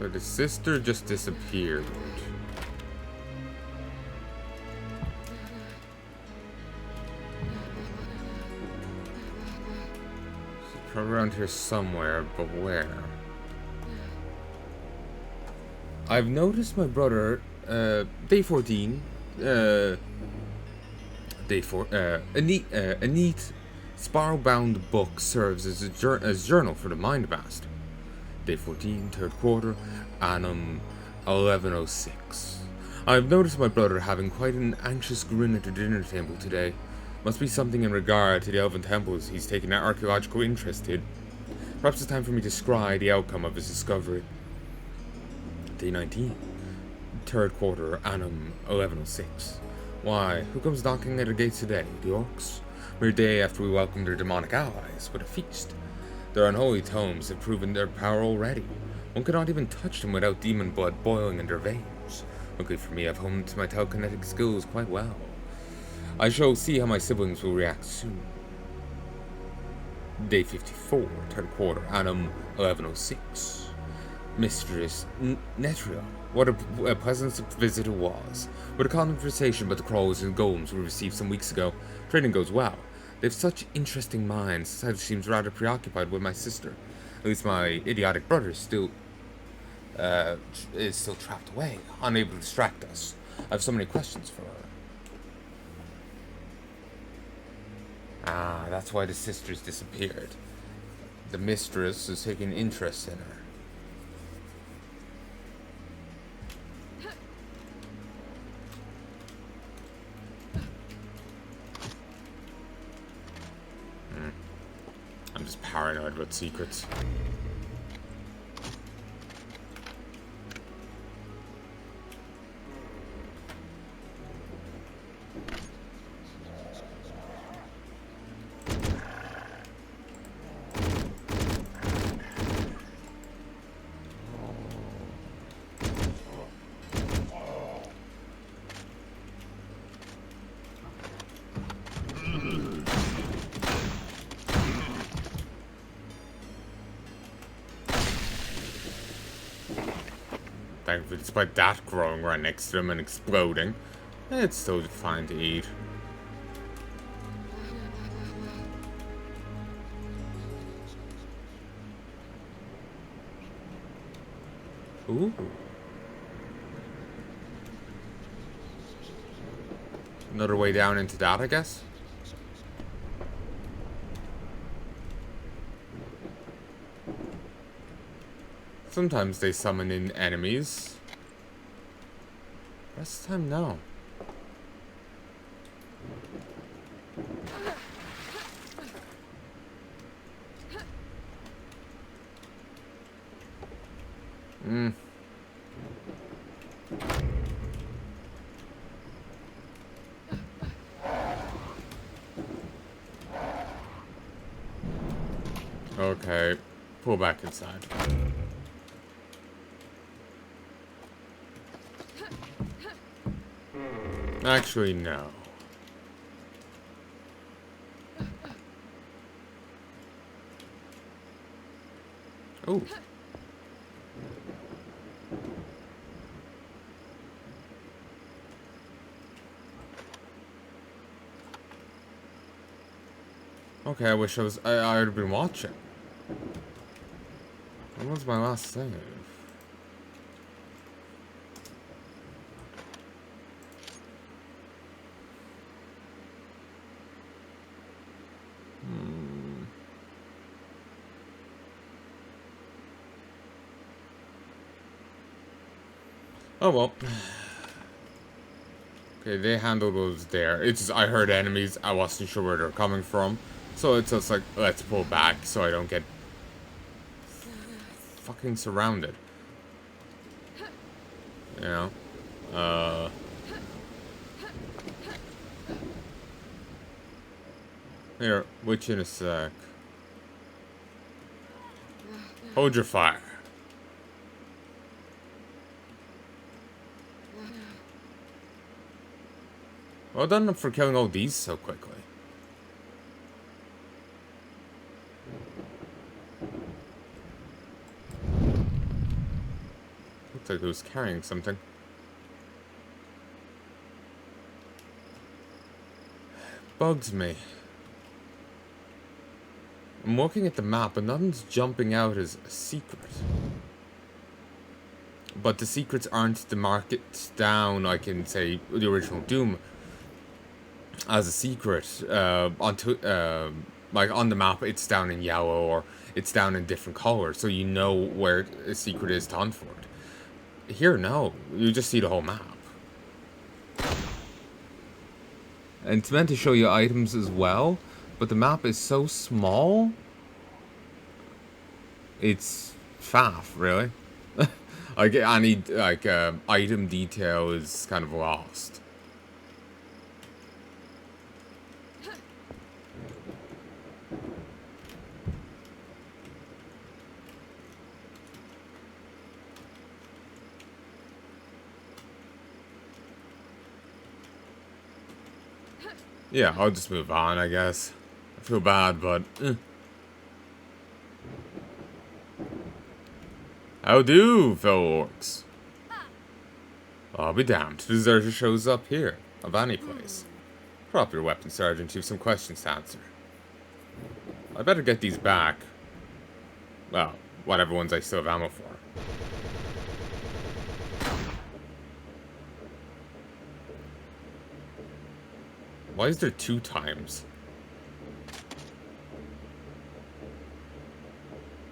So the sister just disappeared. She's probably around here somewhere, but where? I've noticed my brother, day 14, a neat spiral-bound book serves as a journal for the mind master. Day 14, third quarter, annum 1106. I've noticed my brother having quite an anxious grin at the dinner table today. Must be something in regard to the elven temples he's taken an archaeological interest in. Perhaps it's time for me to scry the outcome of his discovery. Day 19, third quarter, annum 1106. Why, who comes knocking at our gates today? The orcs? Mere day after we welcomed their demonic allies with a feast. Their unholy tomes have proven their power already. One cannot even touch them without demon blood boiling in their veins. Luckily for me, I've honed my telekinetic skills quite well. I shall see how my siblings will react soon. Day 54, third quarter, annum 1106. Mistress Netria. What a pleasant visit it was. With a conversation about the crawlers and golems we received some weeks ago, trading goes well. They have such interesting minds. Society seems rather preoccupied with my sister. At least my idiotic brother is still trapped away, unable to distract us. I have so many questions for her. Ah, that's why the sisters disappeared. The mistress is taking interest in her. I'm just paranoid about secrets. Thankfully, despite that growing right next to them and exploding, it's still fine to eat. Ooh. Another way down into that, I guess? Sometimes they summon in enemies. Rest of the time, no. Okay, pull back inside. Actually, no. Oh. Okay, I wish I would have been watching. When was my last save? Oh well. Okay, they handle those there. It's just, I heard enemies, I wasn't sure where they're coming from. So it's just like, let's pull back so I don't get fucking surrounded. You know? Here, witch in a sec. Hold your fire. Well done for killing all these so quickly. Looks like he was carrying something. Bugs me. I'm looking at the map and nothing's jumping out as a secret. But the secrets aren't demarcated down like in, say, the original Doom as a secret. Like on the map, it's down in yellow or it's down in different colors, so you know where a secret is to hunt for it. Here, no. You just see the whole map. And it's meant to show you items as well, but the map is so small. It's faff, really. Like any item detail is kind of lost. Yeah, I'll just move on, I guess. I feel bad, but... How do, fellow orcs? I'll be damned. The deserter shows up here, of any place. Drop your weapon, Sergeant. You have some questions to answer. I better get these back. Well, whatever ones I still have ammo for. Why is there 2 times?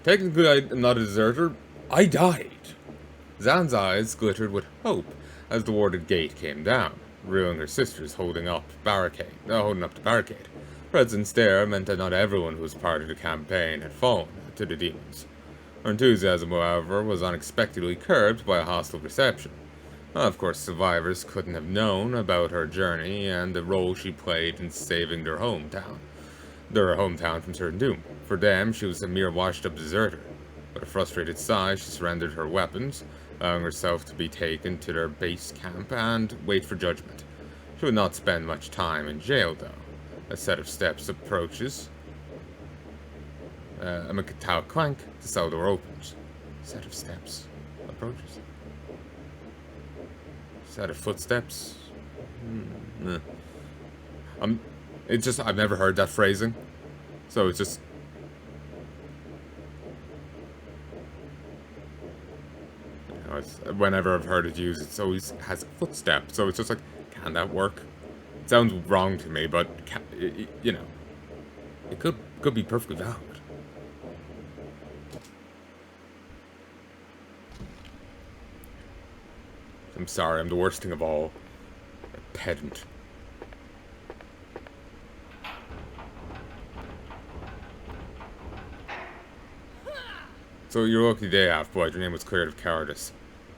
Technically, I'm not a deserter. I died. Zan's eyes glittered with hope as the warded gate came down, revealing her sisters holding up the barricade. Presence there meant that not everyone who was part of the campaign had fallen to the demons. Her enthusiasm, however, was unexpectedly curbed by a hostile reception. Of course, survivors couldn't have known about her journey and the role she played in saving their hometown from certain doom. For them, she was a mere washed-up deserter. With a frustrated sigh, she surrendered her weapons, allowing herself to be taken to their base camp and wait for judgment. She would not spend much time in jail, though. A set of steps approaches. A metallic clank, the cell door opens. Set of steps approaches. Set of footsteps. It's just, I've never heard that phrasing. So it's just... whenever I've heard it used, it always has a footstep. So it's just like, can that work? It sounds wrong to me, but, you know, it could be perfectly valid. I'm sorry, I'm the worst thing of all. A pedant. So your lucky day, half-boy. Your name was cleared of cowardice.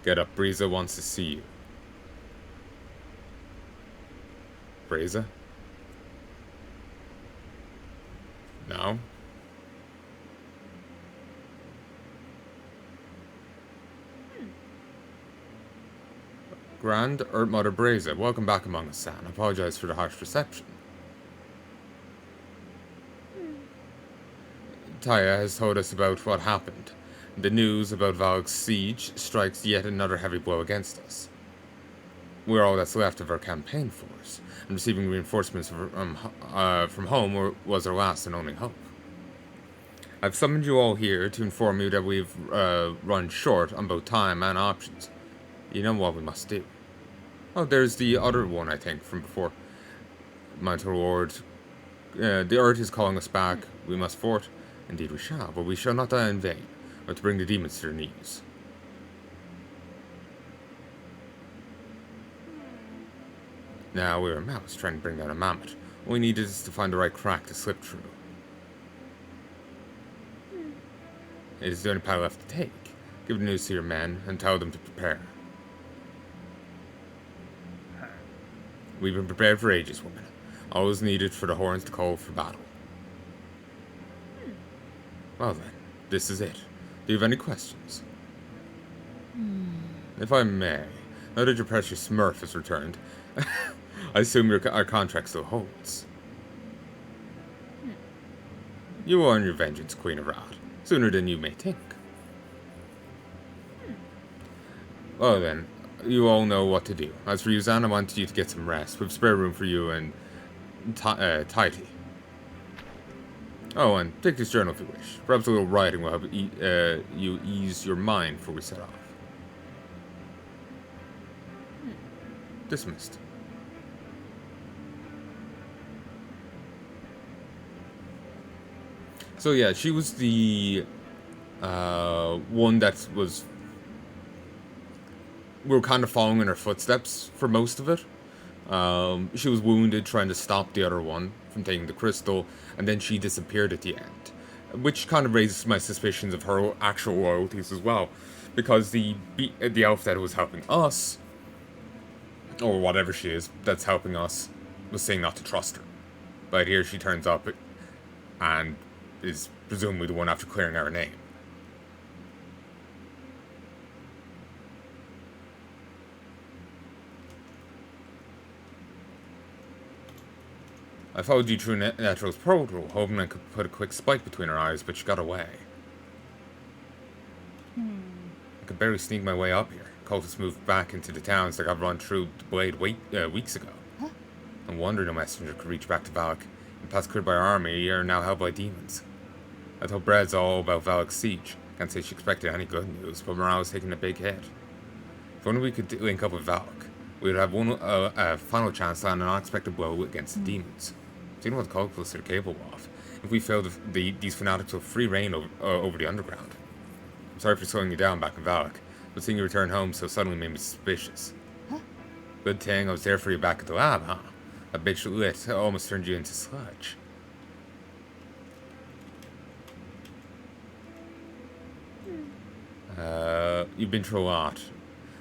Get up, Breeza wants to see you. Breeza? No? Grand Earth Mother Breeza, welcome back among us, San. I apologize for the harsh reception. Taya has told us about what happened. The news about Valk's siege strikes yet another heavy blow against us. We're all that's left of our campaign force, and receiving reinforcements from home was our last and only hope. I've summoned you all here to inform you that we've run short on both time and options. You know what we must do. Oh, there's the other one, I think, from before. Mental Lord. The Earth is calling us back. We must fort. Indeed we shall, but we shall not die in vain, or to bring the demons to their knees. Now we're a mouse trying to bring down a mammoth. All we need is to find the right crack to slip through. It is the only path left to take. Give the news to your men and tell them to prepare. We've been prepared for ages, woman. All is needed for the horns to call for battle. Well then, this is it. Do you have any questions? If I may, now that your precious Smurf has returned, I assume our contract still holds. You will earn your vengeance, Queen of Rad, sooner than you may think. Well then, you all know what to do. As for you, Zan, I wanted you to get some rest. We've spare room for you and Tighty. Oh, and take this journal if you wish. Perhaps a little writing will help you ease your mind before we set off. Dismissed. So yeah, she was the one that was... We were kind of following in her footsteps for most of it. She was wounded trying to stop the other one from taking the crystal, and then she disappeared at the end, which kind of raises my suspicions of her actual loyalties as well, because the elf that was helping us, or whatever she is that's helping us, was saying not to trust her. But here she turns up and is presumably the one after clearing our name. I followed you through Natural's portal, hoping I could put a quick spike between her eyes, but she got away. I could barely sneak my way up here. Cultists moved back into the towns that got run through the blade weeks ago. No wonder no messenger could reach back to Valak. And past cleared by our army are now held by demons. I told Bred's all about Valak's siege. Can't say she expected any good news, but morale was taking a big hit. If only we could link up with Valak, we would have one final chance to land an unexpected blow against the demons. Seeing what the cultists are capable of. If we fail, these fanatics will free reign over the underground. I'm sorry for slowing you down back in Valak, but seeing you return home so suddenly made me suspicious. Good thing I was there for you back at the lab, huh? That bitch lit almost turned you into sludge. You've been through a lot.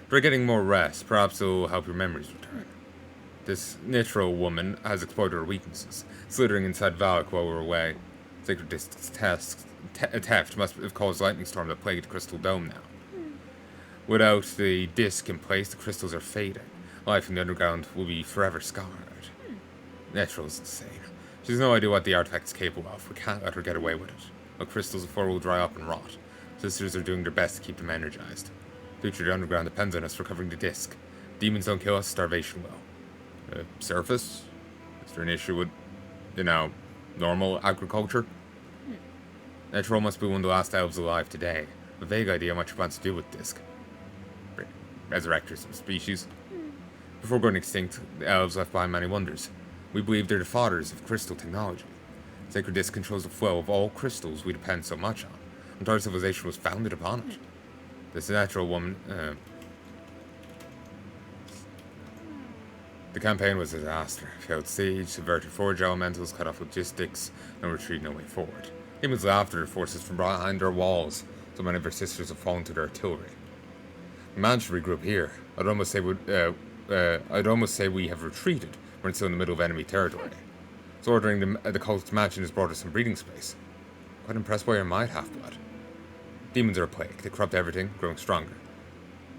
Try getting more rest, perhaps it'll help your memories return. This Nitro woman has exploited her weaknesses, slithering inside Valak while we were away. Sacred Disc's theft must have caused a lightning storm that plagued the Crystal Dome now. Without the disc in place, the crystals are fading. Life in the underground will be forever scarred. Nitro's insane. She has no idea what the artifact's capable of. We can't let her get away with it. The crystals before will dry up and rot. Sisters are doing their best to keep them energized. The future of the underground depends on us recovering the disc. Demons don't kill us, starvation will. Surface? Is there an issue with, normal agriculture? Nitro must be one of the last elves alive today. A vague idea what she plans to do with disc. Resurrect her some species. Before going extinct, the elves left behind many wonders. We believe they're the fathers of crystal technology. Sacred Disc controls the flow of all crystals we depend so much on. Entire civilization was founded upon it. This natural woman, the campaign was a disaster. Failed siege, subverted forge elementals, cut off logistics, no retreat, no way forward. Demons laughed at their forces from behind our walls. So many of our sisters have fallen to their artillery. We managed to regroup here. I'd almost say we have retreated. We're still in the middle of enemy territory. So ordering the cult mansion has brought us some breathing space. Quite impressed by your might, half-blood. Demons are a plague. They corrupt everything, growing stronger.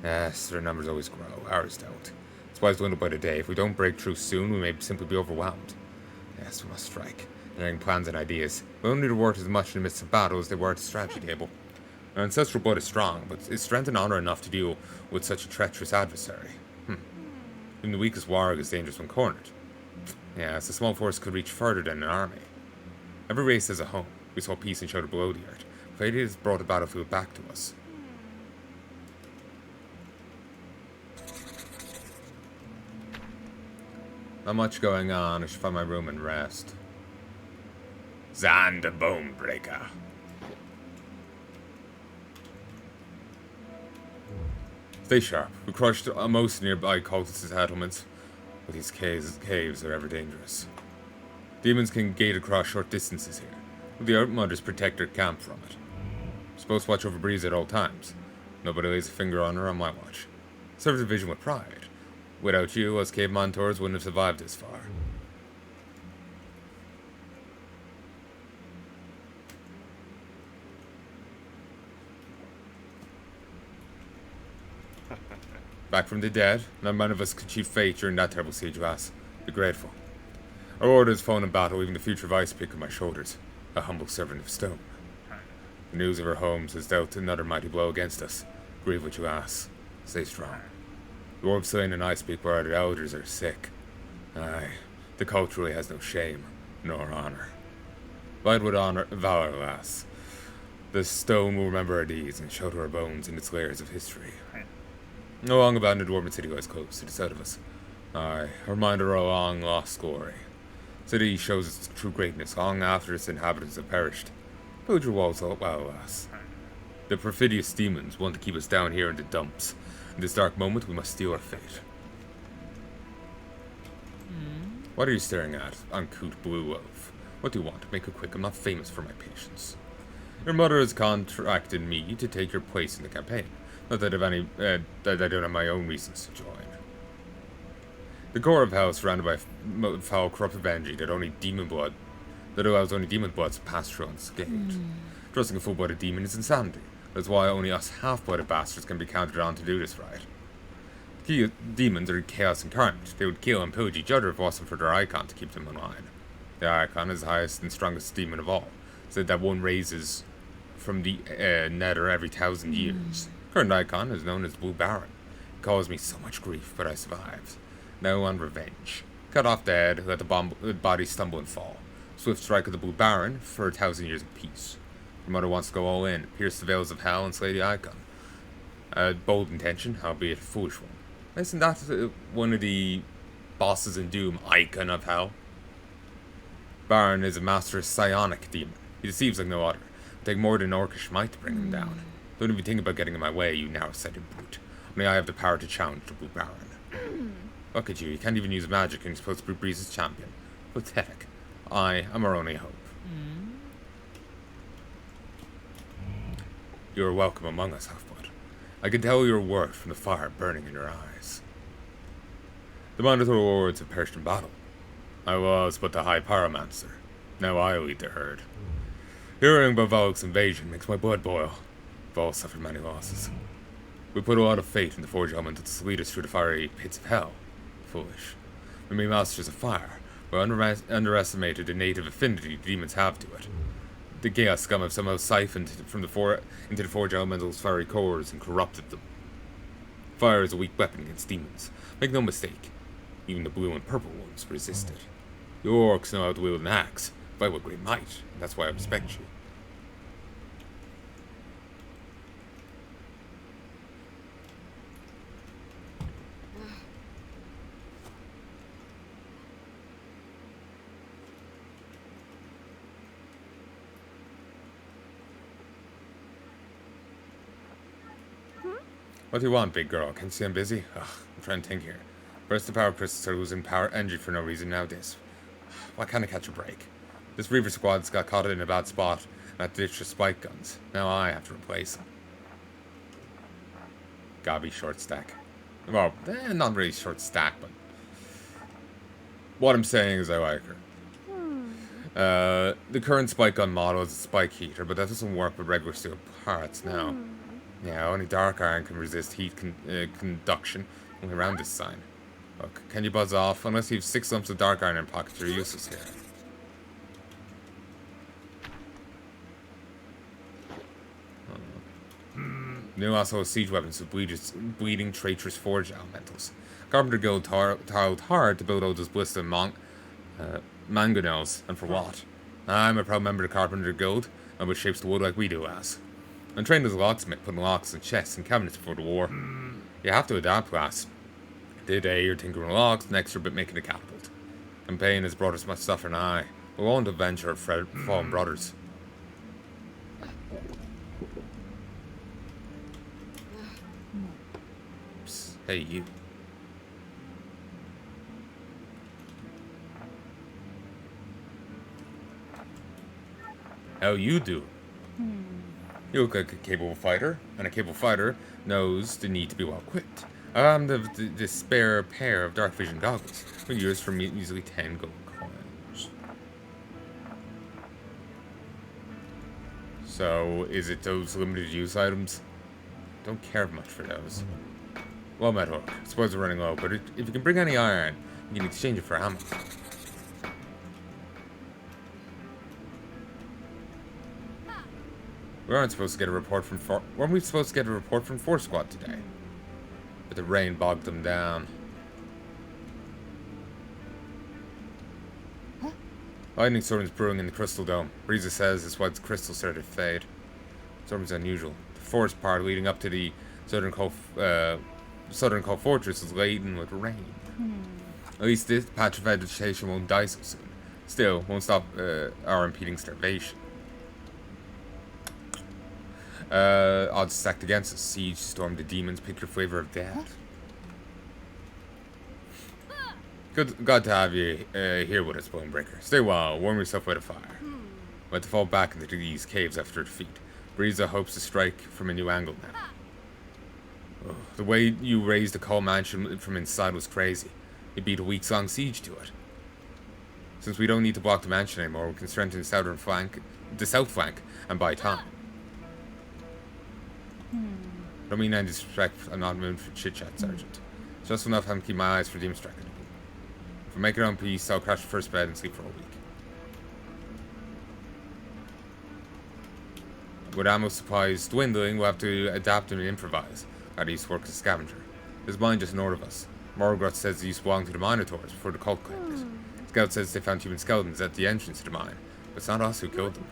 Yes, their numbers always grow. Ours don't. Supplies dwindle by the day. If we don't break through soon, we may simply be overwhelmed. Yes, we must strike. Generating plans and ideas. We don't need to work as much in the midst of battle as they were at the strategy table. Our ancestral blood is strong, but is strength and honor enough to deal with such a treacherous adversary? Even the weakest warrior is dangerous when cornered. Yes, a small force could reach further than an army. Every race has a home. We saw peace and shelter below the earth. Fate has brought the battlefield back to us. Not much going on. I should find my room and rest. Zan the Bonebreaker. Stay sharp. We crushed most nearby cultist settlements, but these caves are ever dangerous. Demons can gate across short distances here, but the Outmudders protect their camp from it. I'm supposed to watch over Breeze at all times. Nobody lays a finger on her on my watch. Serves the vision with pride. Without you, us cave mentors wouldn't have survived this far. Back from the dead, not many of us could achieve fate during that terrible siege last. Be grateful. Our orders fallen in battle, even the future of Ice Peak on my shoulders, a humble servant of stone. The news of our homes has dealt another mighty blow against us. Grieve what you ask. Stay strong. The dwarves slain and I speak where the elders are sick. Aye, the culture really has no shame, nor honor. Fight with honor, valor, lass. The stone will remember our deeds and shelter our bones in its layers of history. No long abandoned dwarven city lies close to the south of us. Aye, a reminder of our long lost glory. City shows its true greatness long after its inhabitants have perished. Build your walls up well, lass. The perfidious demons want to keep us down here in the dumps. In this dark moment, we must steal our fate. What are you staring at, uncouth blue wolf? What do you want? Make it quick. I'm not famous for my patience. Your mother has contracted me to take your place in the campaign. Not that that I don't have my own reasons to join. The core of hell is surrounded by foul, corruptive energy that allows only demon blood to pass through unscathed. Trusting a full-blooded demon is insanity. That's why only us half-blooded bastards can be counted on to do this right. Demons are chaos incarnate. They would kill and pillage each other if it wasn't for their icon to keep them in line. The icon is the highest and strongest demon of all, said that one raises from the nether every 1,000 years. Current icon is known as Blue Baron. It caused me so much grief, but I survived. Now on revenge. Cut off the head, let the body stumble and fall. Swift strike of the Blue Baron for 1,000 years of peace. Your mother wants to go all in, pierce the veils of hell and slay the icon. A bold intention, albeit a foolish one. Isn't that one of the bosses in Doom, Icon of Hell? Baron is a master psionic demon. He deceives like no other. It'll take more than orcish might to bring him down. Don't even think about getting in my way, you narrow-sighted brute. Only I have the power to challenge the Blue Baron. Look at you can't even use magic and you're supposed to be Breeze's champion. Pathetic. I am our only hope. You are welcome among us, Half-Blood. I can tell your worth from the fire burning in your eyes. The Minotaur lords have perished in battle. I was but the High Pyromancer. Now I lead the herd. Hearing about Valak's invasion makes my blood boil. Val suffered many losses. We put a lot of faith in the Forge Elementals to lead us through the fiery pits of hell. Foolish. We made masters of fire, but underestimated the native affinity the demons have to it. The Chaos scum have somehow siphoned from into the Forge Elemental's fiery cores and corrupted them. Fire is a weak weapon against demons. Make no mistake, even the blue and purple ones resist it. The orcs know how to wield an axe, fight with great might, and that's why I respect you. What do you want, big girl? Can't you see I'm busy? Ugh, I'm trying to think here. First the power crystals are losing power energy for no reason, now this. Why can't I catch a break? This Reaver squad's got caught in a bad spot and had to ditch their spike guns. Now I have to replace them. Gotta be short stack. Well, not really short stack, but... What I'm saying is I like her. The current spike gun model is a spike heater, but that doesn't work with regular steel parts now. Yeah, only dark iron can resist heat conduction only around this sign. Look, can you buzz off? Unless you have 6 lumps of dark iron in pockets, you're useless here. New asshole siege weapons with bleeding traitorous forge elementals. Carpenter Guild toiled hard to build all those blister mangonels, and for what? I'm a proud member of the Carpenter Guild, and which shapes the wood like we do, lass. I'm trained as a locksmith, putting locks in chests and cabinets before the war. You have to adapt, lass. Today you're tinkering locks, next you're making a catapult. Campaign has brought us much suffer and I. We're on to venture of fallen brothers. Psst, hey, you. How you do? You look like a capable fighter, and a capable fighter knows the need to be well equipped. I'm the spare pair of dark vision goggles. We use for easily 10 gold coins. So, is it those limited use items? Don't care much for those. Well met, Hook. I suppose we're running low, but if you can bring any iron, you can exchange it for ammo. We aren't supposed to get a report from weren't we supposed to get a report from 4 Squad today? but the rain bogged them down. Lightning storms brewing in the Crystal Dome. Breeza says it's why the crystals started to fade. Storm is unusual. The forest part leading up to the Southern Cold Fortress is laden with rain. At least this patch of vegetation won't die so soon. Still, won't stop our impeding starvation. Odds stacked against us. Siege, storm the demons, pick your flavor of death. Glad to have you here with us, Bonebreaker. Stay well, warm yourself by the fire. We'll have to fall back into these caves after defeat. Breeza hopes to strike from a new angle now. Oh, the way you raised the Call Mansion from inside was crazy. You beat a weeks-long siege to it. Since we don't need to block the mansion anymore, we can strengthen the south flank, and buy time. I don't mean any disrespect, I'm not in the mood for chit-chat, Sergeant. Just enough time to keep my eyes for demon striking. If we make it on peace, I'll crash the first bed and sleep for a week. With ammo supplies dwindling, we'll have to adapt and improvise. I used to work as a scavenger. There's mine just north of us. Morgoth says he used to belong to the Minotaurs before the cult claimed it. Scout says they found human skeletons at the entrance to the mine, but it's not us who killed them.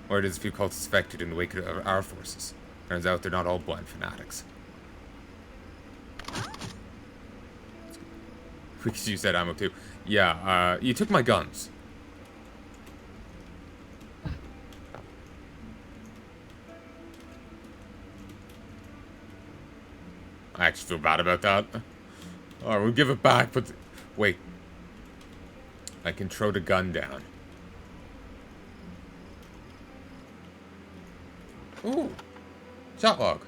Or there's a few cultists affected in the wake of our forces. Turns out they're not all blind fanatics. We could use that ammo too. Yeah, you took my guns. I actually feel bad about that. Alright, we'll give it back, but... Wait. I can throw the gun down. Ooh. Chat log.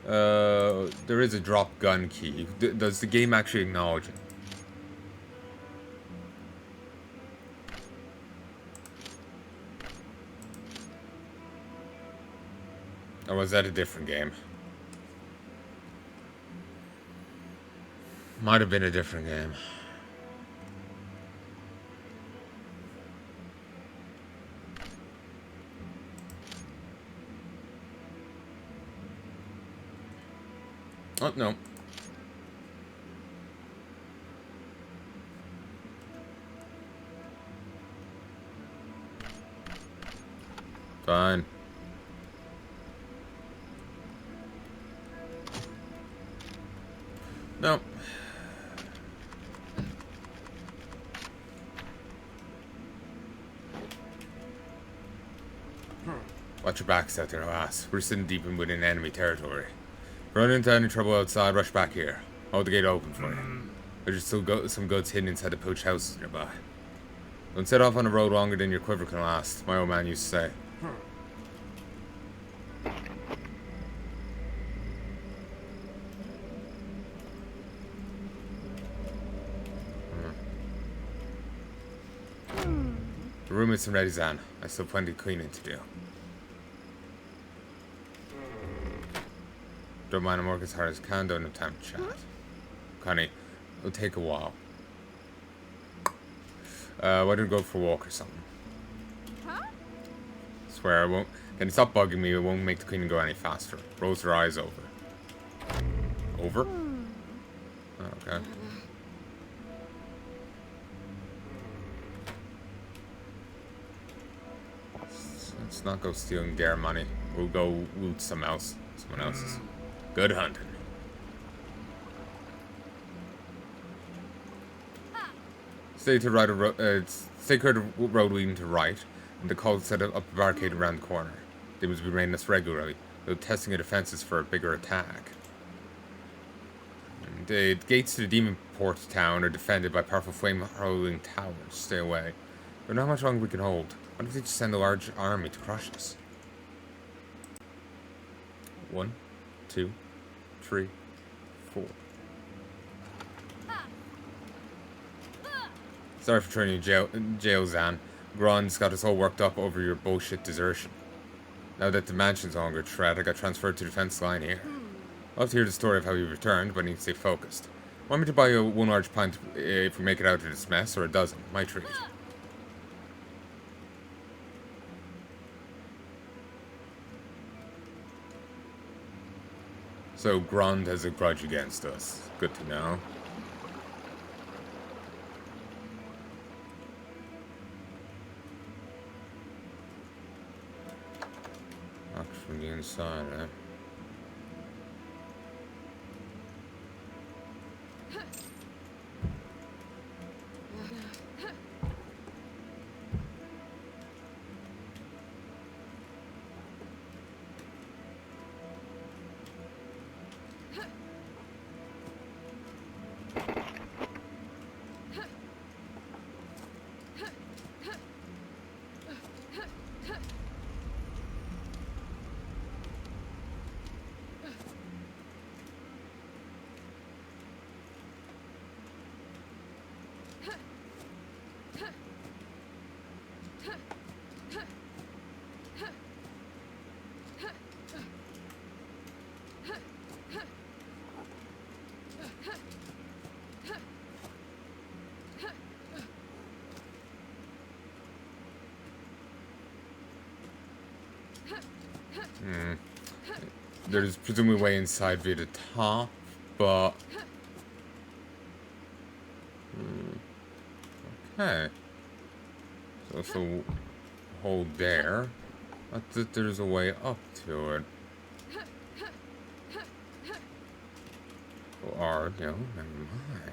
There is a drop gun key. Does the game actually acknowledge it? Or was that a different game? Might have been a different game. Oh, no. Fine. No. Watch your backs out there, lass. We're sitting deep in within enemy territory. Run into any trouble outside, rush back here. Hold the gate open for you. There's still some goods hidden inside the poached houses nearby. Don't set off on the road longer than your quiver can last, my old man used to say. The room isn't ready, Zan. I still have plenty of cleaning to do. Don't mind, I'm working as hard as I can, don't have time to chat. Connie, it'll take a while. Why don't we go for a walk or something? Swear I won't. Can you stop bugging me? It won't make the cleaning go any faster. Rolls her eyes over. Over? Oh, okay. Let's not go stealing their money. We'll go loot someone else's. Good hunting. Stay clear of the road leading to right, and the cult set up a barricade around the corner. They must be raiding us regularly, though testing our defenses for a bigger attack. And the gates to the demon port town are defended by powerful flame-hurling towers. Stay away. But not much longer we can hold. What if they just send a large army to crush us? 1, 2, 3, 4. Sorry for turning you jail, Zan. Gron's got us all worked up over your bullshit desertion. Now that the mansion's no longer a threat, I got transferred to the defense line here. I'll have to hear the story of how you returned, but I need to stay focused. Want me to buy you one large pint if we make it out of this mess, or a dozen? My treat. So Grond has a grudge against us. Good to know. Not from the inside, eh? There's presumably a way inside via the top, but... Okay. So hold there. I thought there's a way up to it. Or, no, never mind.